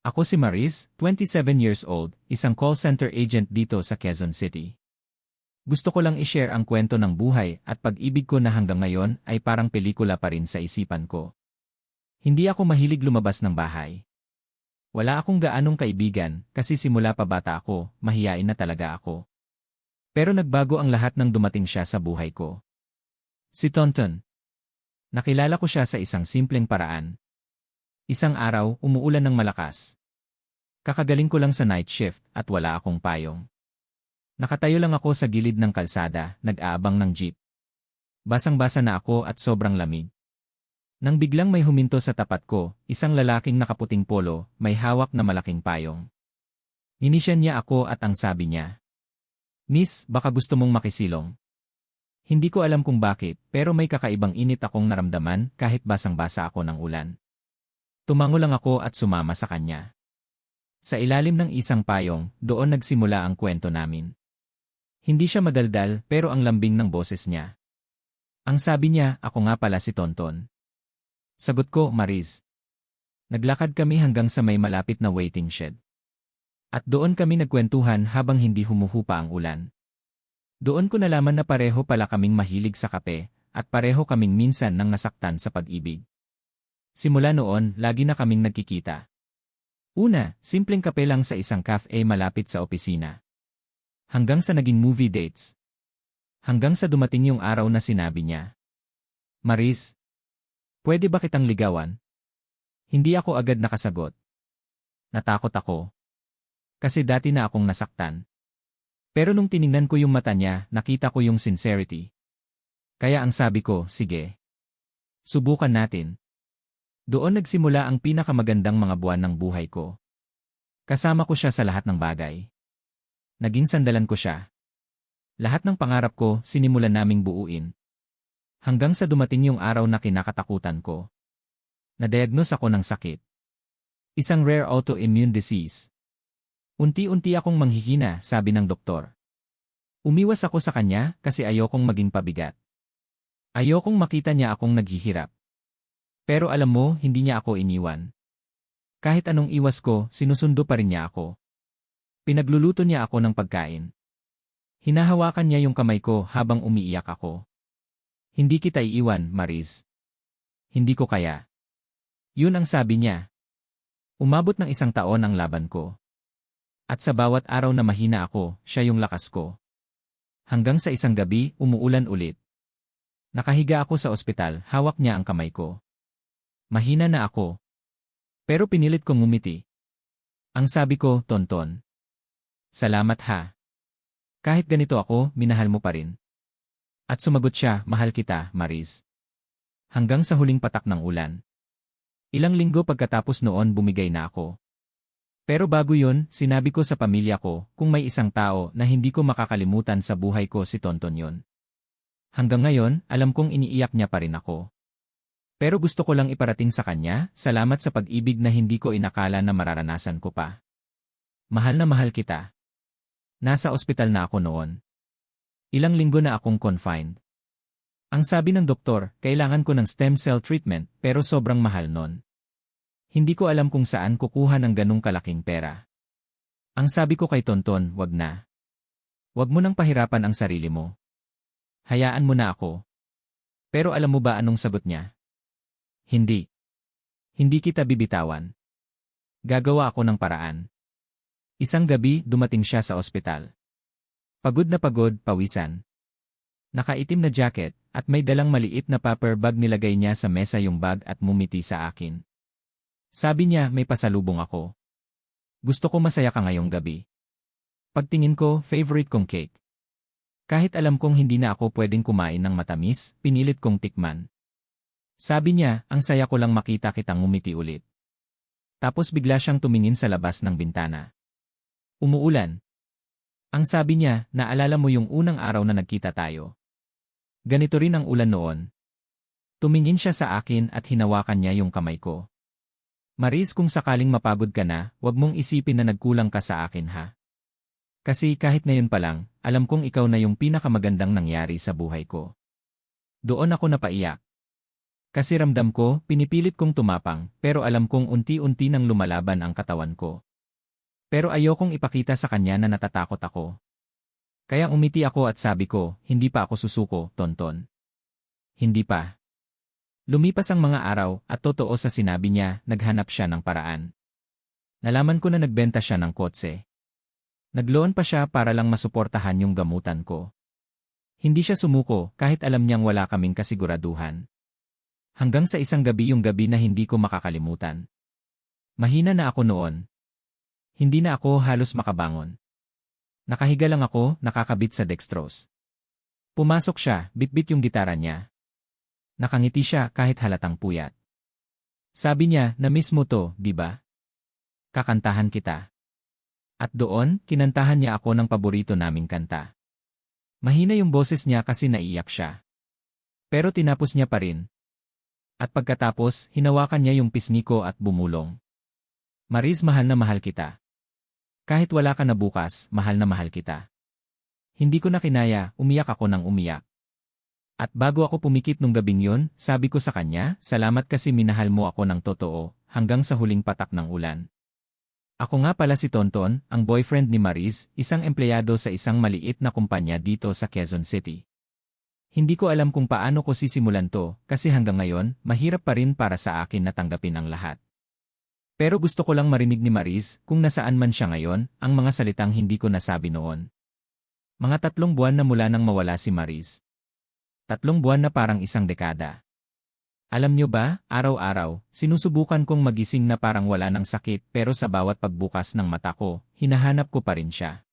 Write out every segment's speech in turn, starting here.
Ako si Maris, 27 years old, isang call center agent dito sa Quezon City. Gusto ko lang i-share ang kwento ng buhay at pag-ibig ko na hanggang ngayon ay parang pelikula pa rin sa isipan ko. Hindi ako mahilig lumabas ng bahay. Wala akong gaanong kaibigan kasi simula pa bata ako, mahiyain na talaga ako. Pero nagbago ang lahat nang dumating siya sa buhay ko. Si Tonton. Nakilala ko siya sa isang simpleng paraan. Isang araw, umuulan ng malakas. Kakagaling ko lang sa night shift at wala akong payong. Nakatayo lang ako sa gilid ng kalsada, nag-aabang ng jeep. Basang-basa na ako at sobrang lamig. Nang biglang may huminto sa tapat ko, isang lalaking nakaputing polo, may hawak na malaking payong. Ninisyan niya ako at ang sabi niya, "Miss, baka gusto mong makisilong." Hindi ko alam kung bakit, pero may kakaibang init akong naramdaman kahit basang-basa ako ng ulan. Tumango lang ako at sumama sa kanya. Sa ilalim ng isang payong, doon nagsimula ang kwento namin. Hindi siya madaldal pero ang lambing ng boses niya. Ang sabi niya, ako nga pala si Tonton. Sagot ko, Maris. Naglakad kami hanggang sa may malapit na waiting shed. At doon kami nagkwentuhan habang hindi humuhupa ang ulan. Doon ko nalaman na pareho pala kaming mahilig sa kape at pareho kaming minsan nang nasaktan sa pag-ibig. Simula noon, lagi na kaming nagkikita. Una, simpleng kape lang sa isang cafe malapit sa opisina. Hanggang sa naging movie dates. Hanggang sa dumating yung araw na sinabi niya, "Maris, pwede ba kitang ligawan?" Hindi ako agad nakasagot. Natakot ako. Kasi dati na akong nasaktan. Pero nung tiningnan ko yung mata niya, nakita ko yung sincerity. Kaya ang sabi ko, sige. Subukan natin. Doon nagsimula ang pinakamagandang mga buwan ng buhay ko. Kasama ko siya sa lahat ng bagay. Naging sandalan ko siya. Lahat ng pangarap ko, sinimulan naming buuin. Hanggang sa dumating yung araw na kinakatakutan ko. Na-diagnose ako ng sakit. Isang rare autoimmune disease. Unti-unti akong manghihina, sabi ng doktor. Umiwas ako sa kanya kasi ayokong maging pabigat. Ayokong makita niya akong naghihirap. Pero alam mo, hindi niya ako iniwan. Kahit anong iwas ko, sinusundo pa rin niya ako. Pinagluluto niya ako ng pagkain. Hinahawakan niya yung kamay ko habang umiiyak ako. Hindi kita iiwan, Maris. Hindi ko kaya. Yun ang sabi niya. Umabot ng 1 taon ang laban ko. At sa bawat araw na mahina ako, siya yung lakas ko. Hanggang sa isang gabi, umuulan ulit. Nakahiga ako sa ospital, hawak niya ang kamay ko. Mahina na ako. Pero pinilit kong ngumiti. Ang sabi ko, Tonton. Salamat ha. Kahit ganito ako, minahal mo pa rin. At sumagot siya, mahal kita, Maris. Hanggang sa huling patak ng ulan. Ilang linggo pagkatapos noon bumigay na ako. Pero bago yun, sinabi ko sa pamilya ko, kung may isang tao na hindi ko makakalimutan sa buhay ko si Tonton yun. Hanggang ngayon, alam kong iniiyak niya pa rin ako. Pero gusto ko lang iparating sa kanya, salamat sa pag-ibig na hindi ko inakala na mararanasan ko pa. Mahal na mahal kita. Nasa ospital na ako noon. Ilang linggo na akong confined. Ang sabi ng doktor, kailangan ko ng stem cell treatment pero sobrang mahal nun. Hindi ko alam kung saan kukuha ng ganung kalaking pera. Ang sabi ko kay Tonton, wag na. Wag mo nang pahirapan ang sarili mo. Hayaan mo na ako. Pero alam mo ba anong sagot niya? Hindi. Hindi kita bibitawan. Gagawa ako ng paraan. Isang gabi, dumating siya sa ospital. Pagod na pagod, pawisan. Nakaitim na jacket, at may dalang maliit na paper bag nilagay niya sa mesa yung bag at mumiti sa akin. Sabi niya, may pasalubong ako. Gusto ko masaya ka ngayong gabi. Pagtingin ko, favorite kong cake. Kahit alam kong hindi na ako pwedeng kumain ng matamis, pinilit kong tikman. Sabi niya, ang saya ko lang makita kitang ngumiti ulit. Tapos bigla siyang tumingin sa labas ng bintana. Umuulan. Ang sabi niya, naalala mo yung unang araw na nagkita tayo. Ganito rin ang ulan noon. Tumingin siya sa akin at hinawakan niya yung kamay ko. Maris, kung sakaling mapagod ka na, wag mong isipin na nagkulang ka sa akin ha. Kasi kahit ngayon pa lang, alam kong ikaw na yung pinakamagandang nangyari sa buhay ko. Doon ako napaiyak. Kasi ramdam ko, pinipilit kong tumapang, pero alam kong unti-unti nang lumalaban ang katawan ko. Pero ayokong ipakita sa kanya na natatakot ako. Kaya umiti ako at sabi ko, hindi pa ako susuko, Tonton. Hindi pa. Lumipas ang mga araw at totoo sa sinabi niya, naghanap siya ng paraan. Nalaman ko na nagbenta siya ng kotse. Nagloan pa siya para lang masuportahan yung gamutan ko. Hindi siya sumuko kahit alam niyang wala kaming kasiguraduhan. Hanggang sa isang gabi yung gabi na hindi ko makakalimutan. Mahina na ako noon. Hindi na ako halos makabangon. Nakahiga lang ako, nakakabit sa dextrose. Pumasok siya, bitbit yung gitara niya. Nakangiti siya kahit halatang puyat. Sabi niya, na-miss mo to, di ba? Kakantahan kita. At doon, kinantahan niya ako ng paborito naming kanta. Mahina yung boses niya kasi naiyak siya. Pero tinapos niya pa rin. At pagkatapos, hinawakan niya yung pisngi ko at bumulong. Mariz, mahal na mahal kita. Kahit wala ka na bukas, mahal na mahal kita. Hindi ko na kinaya, umiyak ako ng umiyak. At bago ako pumikit nung gabing yon, sabi ko sa kanya, salamat kasi minahal mo ako ng totoo, hanggang sa huling patak ng ulan. Ako nga pala si Tonton, ang boyfriend ni Mariz, isang empleyado sa isang maliit na kumpanya dito sa Quezon City. Hindi ko alam kung paano ko sisimulan to, kasi hanggang ngayon, mahirap pa rin para sa akin na tanggapin ang lahat. Pero gusto ko lang marinig ni Mariz, kung nasaan man siya ngayon, ang mga salitang hindi ko nasabi noon. Mga 3 buwan na mula nang mawala si Mariz. 3 buwan na parang isang dekada. Alam niyo ba, araw-araw, sinusubukan kong magising na parang wala ng sakit pero sa bawat pagbukas ng mata ko, hinahanap ko pa rin siya.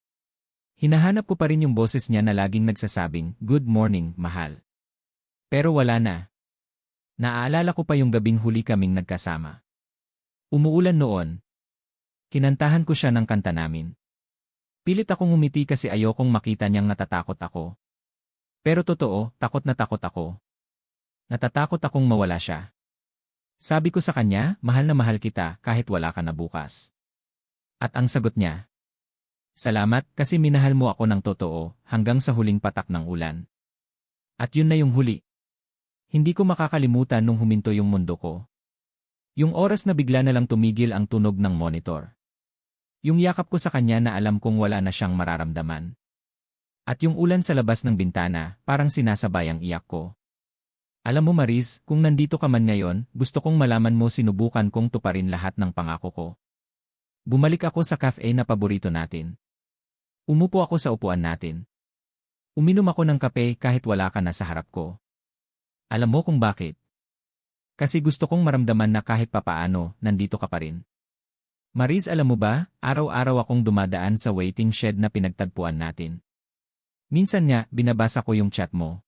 Hinahanap ko pa rin yung boses niya na laging nagsasabing, "Good morning, mahal." Pero wala na. Naaalala ko pa yung gabing huli kaming nagkasama. Umuulan noon. Kinantahan ko siya ng kanta namin. Pilit akong umiti kasi ayokong makita niyang natatakot ako. Pero totoo, takot na takot ako. Natatakot akong mawala siya. Sabi ko sa kanya, mahal na mahal kita kahit wala ka na bukas. At ang sagot niya, salamat kasi minahal mo ako ng totoo hanggang sa huling patak ng ulan. At yun na yung huli. Hindi ko makakalimutan nung huminto yung mundo ko. Yung oras na bigla na lang tumigil ang tunog ng monitor. Yung yakap ko sa kanya na alam kong wala na siyang mararamdaman. At yung ulan sa labas ng bintana, parang sinasabay ang iyak ko. Alam mo Mariz, kung nandito ka man ngayon, gusto kong malaman mo sinubukan kong tuparin lahat ng pangako ko. Bumalik ako sa cafe na paborito natin. Umupo ako sa upuan natin. Uminom ako ng kape kahit wala ka na sa harap ko. Alam mo kung bakit? Kasi gusto kong maramdaman na kahit papaano, nandito ka pa rin. Mariz, alam mo ba, araw-araw akong dumadaan sa waiting shed na pinagtagpuan natin. Minsan nga, binabasa ko yung chat mo.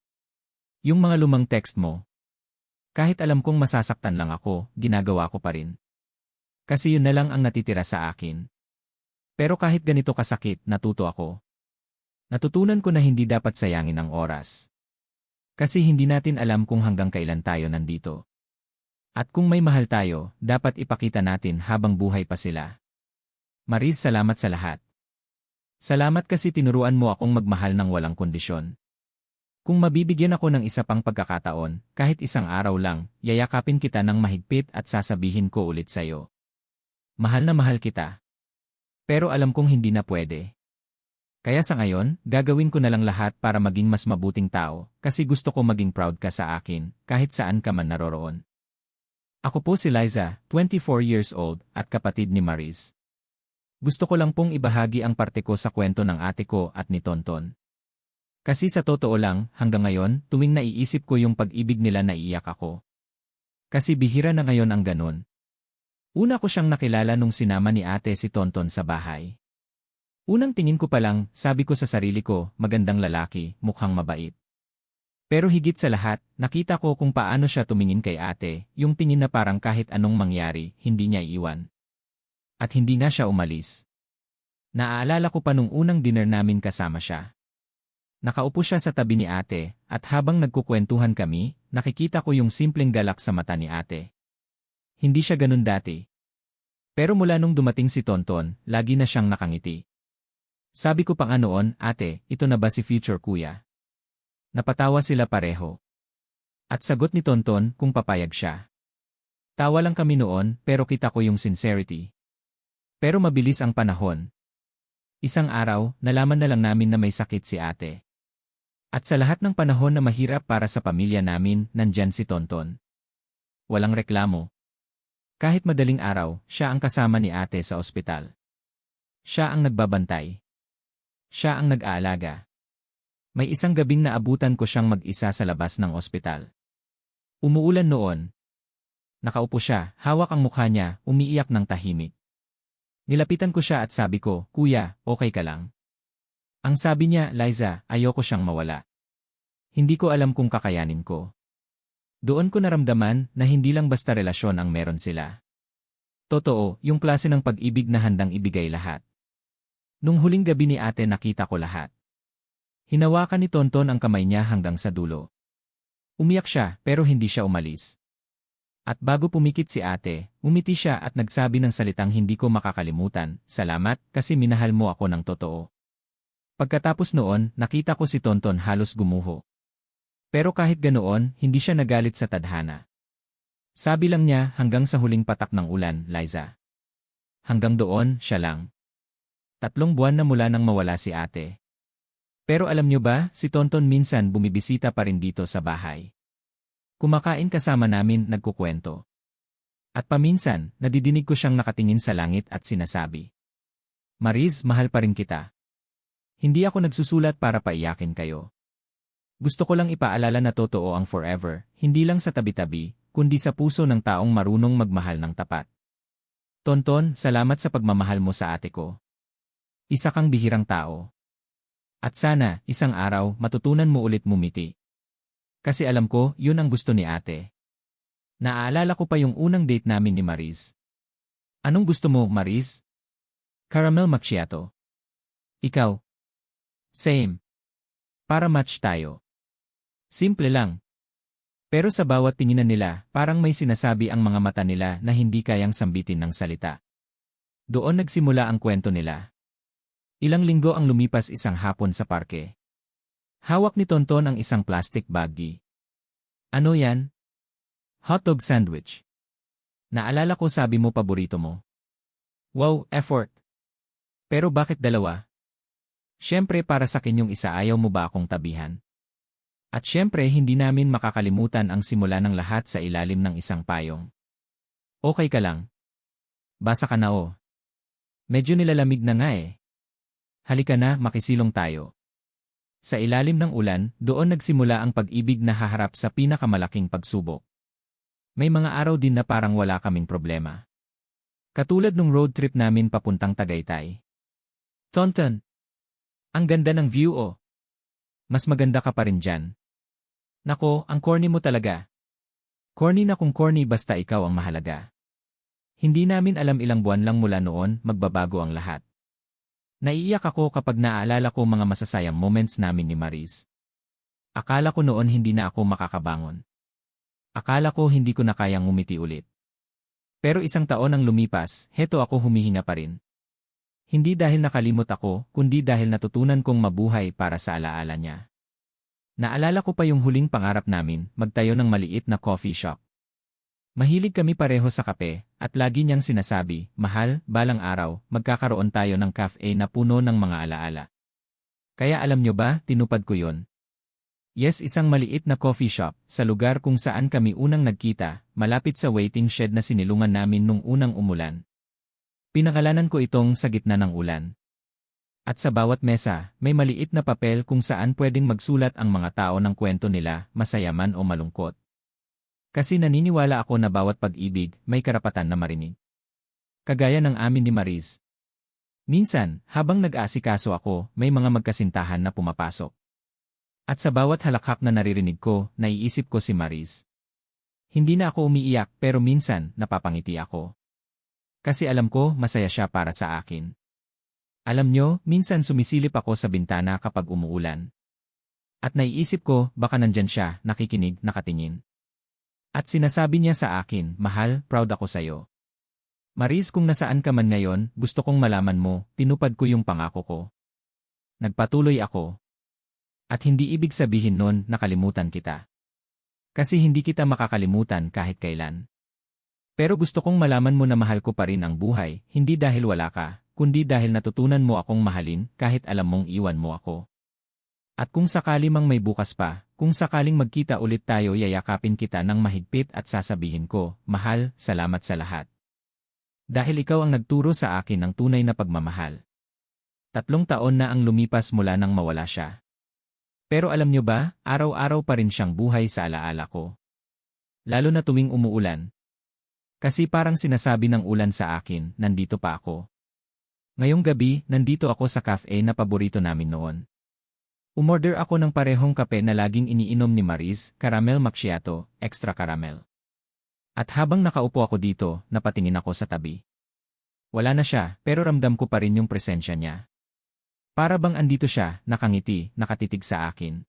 Yung mga lumang text mo. Kahit alam kong masasaktan lang ako, ginagawa ko pa rin. Kasi yun na lang ang natitira sa akin. Pero kahit ganito kasakit, natuto ako. Natutunan ko na hindi dapat sayangin ang oras. Kasi hindi natin alam kung hanggang kailan tayo nandito. At kung may mahal tayo, dapat ipakita natin habang buhay pa sila. Mariz, salamat sa lahat. Salamat kasi tinuruan mo akong magmahal ng walang kondisyon. Kung mabibigyan ako ng isa pang pagkakataon, kahit isang araw lang, yayakapin kita ng mahigpit at sasabihin ko ulit sa'yo. Mahal na mahal kita. Pero alam kong hindi na pwede. Kaya sa ngayon, gagawin ko na lang lahat para maging mas mabuting tao, kasi gusto ko maging proud ka sa akin, kahit saan ka man naroroon. Ako po si Liza, 24 years old, at kapatid ni Mariz. Gusto ko lang pong ibahagi ang parte ko sa kwento ng ate ko at ni Tonton. Kasi sa totoo lang, hanggang ngayon, tuwing naiisip ko yung pag-ibig nila naiiyak ako. Kasi bihira na ngayon ang ganun. Una ko siyang nakilala nung sinama ni ate si Tonton sa bahay. Unang tingin ko pa lang, sabi ko sa sarili ko, magandang lalaki, mukhang mabait. Pero higit sa lahat, nakita ko kung paano siya tumingin kay ate, yung tingin na parang kahit anong mangyari, hindi niya iiwan. At hindi na siya umalis. Naaalala ko pa nung unang dinner namin kasama siya. Nakaupo siya sa tabi ni ate, at habang nagkukwentuhan kami, nakikita ko yung simpleng galak sa mata ni ate. Hindi siya ganun dati. Pero mula nung dumating si Tonton, lagi na siyang nakangiti. Sabi ko pa nga noon, ate, ito na ba si future kuya? Napatawa sila pareho. At sagot ni Tonton kung papayag siya. Tawa lang kami noon pero kita ko yung sincerity. Pero mabilis ang panahon. Isang araw, nalaman na lang namin na may sakit si ate. At sa lahat ng panahon na mahirap para sa pamilya namin, nandyan si Tonton. Walang reklamo. Kahit madaling araw, siya ang kasama ni ate sa ospital. Siya ang nagbabantay. Siya ang nag-aalaga. May isang gabing naabutan ko siyang mag-isa sa labas ng ospital. Umuulan noon. Nakaupo siya, hawak ang mukha niya, umiiyak ng tahimik. Nilapitan ko siya at sabi ko, "Kuya, okay ka lang?" Ang sabi niya, "Liza, ayoko siyang mawala. Hindi ko alam kung kakayanin ko." Doon ko naramdaman na hindi lang basta relasyon ang meron sila. Totoo, yung klase ng pag-ibig na handang ibigay lahat. Nung huling gabi ni ate nakita ko lahat. Hinawakan ni Tonton ang kamay niya hanggang sa dulo. Umiyak siya pero hindi siya umalis. At bago pumikit si ate, umiti siya at nagsabi ng salitang hindi ko makakalimutan, "Salamat kasi minahal mo ako ng totoo." Pagkatapos noon, nakita ko si Tonton halos gumuho. Pero kahit ganoon, hindi siya nagalit sa tadhana. Sabi lang niya hanggang sa huling patak ng ulan, "Liza." Hanggang doon, siya lang. 3 buwan na mula nang mawala si ate. Pero alam niyo ba, si Tonton minsan bumibisita pa rin dito sa bahay. Kumakain kasama namin, nagkukwento. At paminsan, nadidinig ko siyang nakatingin sa langit at sinasabi, "Mariz, mahal pa rin kita. Hindi ako nagsusulat para paiyakin kayo. Gusto ko lang ipaalala na totoo ang forever, hindi lang sa tabi-tabi, kundi sa puso ng taong marunong magmahal ng tapat." Tonton, salamat sa pagmamahal mo sa ate ko. Isa kang bihirang tao. At sana, isang araw, matutunan mo ulit mumiti. Kasi alam ko, yun ang gusto ni ate. Naaalala ko pa yung unang date namin ni Mariz. Anong gusto mo, Mariz? Caramel macchiato. Ikaw? Same. Para match tayo. Simple lang. Pero sa bawat tinginan nila, parang may sinasabi ang mga mata nila na hindi kayang sambitin ng salita. Doon nagsimula ang kwento nila. Ilang linggo ang lumipas isang hapon sa parke. Hawak ni Tonton ang isang plastic baggie. Ano yan? Hotdog sandwich. Naalala ko sabi mo paborito mo. Wow, effort. Pero bakit dalawa? Siyempre para sa akin yung isa, ayaw mo ba akong tabihan? At siyempre hindi namin makakalimutan ang simula ng lahat sa ilalim ng isang payong. Okay ka lang? Basa ka na oh. Medyo nilalamig na nga eh. Halika na, makisilong tayo. Sa ilalim ng ulan, doon nagsimula ang pag-ibig na haharap sa pinakamalaking pagsubok. May mga araw din na parang wala kaming problema. Katulad nung road trip namin papuntang Tagaytay. Tonton, ang ganda ng view oh. Mas maganda ka pa rin dyan. Nako, ang corny mo talaga. Corny na kung corny basta ikaw ang mahalaga. Hindi namin alam ilang buwan lang mula noon magbabago ang lahat. Naiiyak ako kapag naaalala ko mga masasayang moments namin ni Mariz. Akala ko noon hindi na ako makakabangon. Akala ko hindi ko na kayang ngumiti ulit. Pero isang taon ang lumipas, heto ako humihinga pa rin. Hindi dahil nakalimot ako, kundi dahil natutunan kong mabuhay para sa alaala niya. Naalala ko pa yung huling pangarap namin, magtayo ng maliit na coffee shop. Mahilig kami pareho sa kape, at lagi niyang sinasabi, "Mahal, balang araw, magkakaroon tayo ng cafe na puno ng mga alaala." Kaya alam niyo ba, tinupad ko yon. Yes, isang maliit na coffee shop, sa lugar kung saan kami unang nagkita, malapit sa waiting shed na sinilungan namin nung unang umulan. Pinangalanan ko itong Sa Gitna ng Ulan. At sa bawat mesa, may maliit na papel kung saan pwedeng magsulat ang mga tao ng kwento nila, masaya man o malungkot. Kasi naniniwala ako na bawat pag-ibig may karapatan na marinig. Kagaya ng amin ni Mariz. Minsan, habang nag-aasikaso ako, may mga magkasintahan na pumapasok. At sa bawat halakhak na naririnig ko, naiisip ko si Mariz. Hindi na ako umiiyak pero minsan napapangiti ako. Kasi alam ko masaya siya para sa akin. Alam nyo, minsan sumisilip ako sa bintana kapag umuulan. At naiisip ko baka nandyan siya, nakikinig, nakatingin. At sinasabi niya sa akin, "Mahal, proud ako sa'yo." Mariz, kung nasaan ka man ngayon, gusto kong malaman mo, tinupad ko yung pangako ko. Nagpatuloy ako. At hindi ibig sabihin nun nakalimutan kita. Kasi hindi kita makakalimutan kahit kailan. Pero gusto kong malaman mo na mahal ko pa rin ang buhay, hindi dahil wala ka, kundi dahil natutunan mo akong mahalin kahit alam mong iwan mo ako. At kung sakali mang may bukas pa, kung sakaling magkita ulit tayo, yayakapin kita ng mahigpit at sasabihin ko, mahal, salamat sa lahat. Dahil ikaw ang nagturo sa akin ng tunay na pagmamahal. 3 taon na ang lumipas mula nang mawala siya. Pero alam nyo ba, araw-araw pa rin siyang buhay sa alaala ko. Lalo na tuwing umuulan. Kasi parang sinasabi ng ulan sa akin, nandito pa ako. Ngayong gabi, nandito ako sa cafe na paborito namin noon. Umorder ako ng parehong kape na laging iniinom ni Maris, caramel macchiato, extra caramel. At habang nakaupo ako dito, napatingin ako sa tabi. Wala na siya, pero ramdam ko pa rin yung presensya niya. Para bang andito siya, nakangiti, nakatitig sa akin.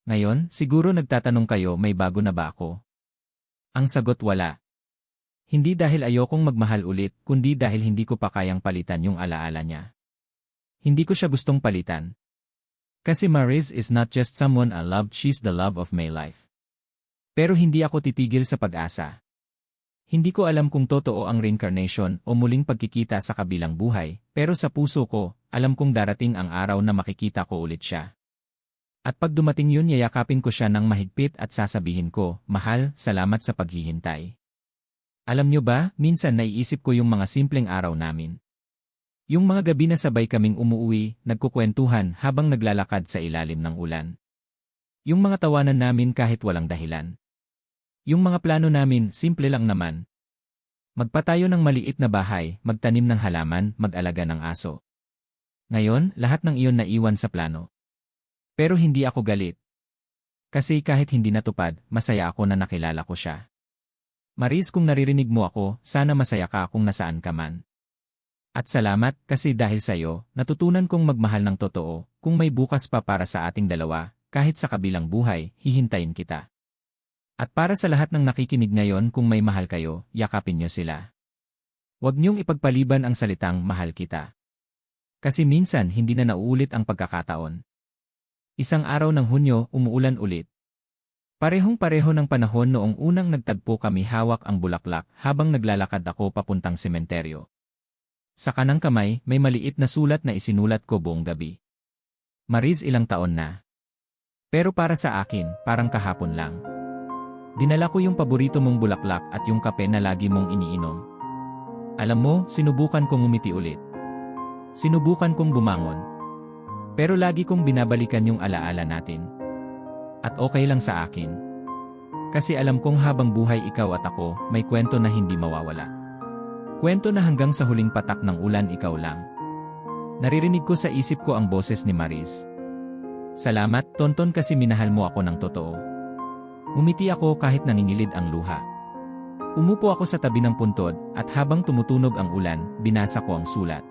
Ngayon, siguro nagtatanong kayo, may bago na ba ako? Ang sagot, wala. Hindi dahil ayokong magmahal ulit, kundi dahil hindi ko pa kayang palitan yung alaala niya. Hindi ko siya gustong palitan. Kasi Maris is not just someone I loved, she's the love of my life. Pero hindi ako titigil sa pag-asa. Hindi ko alam kung totoo ang reincarnation o muling pagkikita sa kabilang buhay, pero sa puso ko, alam kong darating ang araw na makikita ko ulit siya. At pag dumating yun, yayakapin ko siya ng mahigpit at sasabihin ko, mahal, salamat sa paghihintay. Alam nyo ba, minsan naiisip ko yung mga simpleng araw namin. Yung mga gabi na sabay kaming umuwi, nagkukwentuhan habang naglalakad sa ilalim ng ulan. Yung mga tawanan namin kahit walang dahilan. Yung mga plano namin, simple lang naman. Magpatayo ng maliit na bahay, magtanim ng halaman, mag-alaga ng aso. Ngayon, lahat ng iyon naiwan sa plano. Pero hindi ako galit. Kasi kahit hindi natupad, masaya ako na nakilala ko siya. Maris, kung naririnig mo ako, sana masaya ka kung nasaan ka man. At salamat kasi dahil sa'yo, natutunan kong magmahal ng totoo, kung may bukas pa para sa ating dalawa, kahit sa kabilang buhay, hihintayin kita. At para sa lahat ng nakikinig ngayon, kung may mahal kayo, yakapin nyo sila. Huwag niyong ipagpaliban ang salitang mahal kita. Kasi minsan hindi na nauulit ang pagkakataon. Isang araw ng Hunyo, umuulan ulit. Parehong-pareho ng panahon noong unang nagtagpo kami, hawak ang bulaklak habang naglalakad ako papuntang sementeryo. Sa kanang kamay, may maliit na sulat na isinulat ko buong gabi. Maris, ilang taon na. Pero para sa akin, parang kahapon lang. Dinala ko yung paborito mong bulaklak at yung kape na lagi mong iniinom. Alam mo, sinubukan kong umiti ulit. Sinubukan kong bumangon. Pero lagi kong binabalikan yung alaala natin. At okay lang sa akin. Kasi alam kong habang buhay ikaw at ako, may kwento na hindi mawawala. Kwento na hanggang sa huling patak ng ulan ikaw lang. Naririnig ko sa isip ko ang boses ni Maris. Salamat, Tonton, kasi minahal mo ako ng totoo. Umiti ako kahit nangingilid ang luha. Umupo ako sa tabi ng puntod at habang tumutunog ang ulan, binasa ko ang sulat.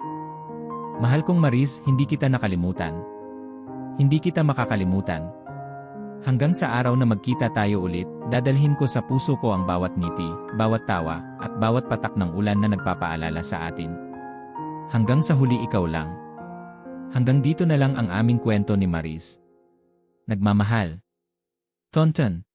Mahal kong Maris, hindi kita nakalimutan. Hindi kita makakalimutan. Hanggang sa araw na magkita tayo ulit, dadalhin ko sa puso ko ang bawat ngiti, bawat tawa, at bawat patak ng ulan na nagpapaalala sa atin. Hanggang sa huli ikaw lang. Hanggang dito na lang ang aming kwento ni Maris. Nagmamahal. Tonton.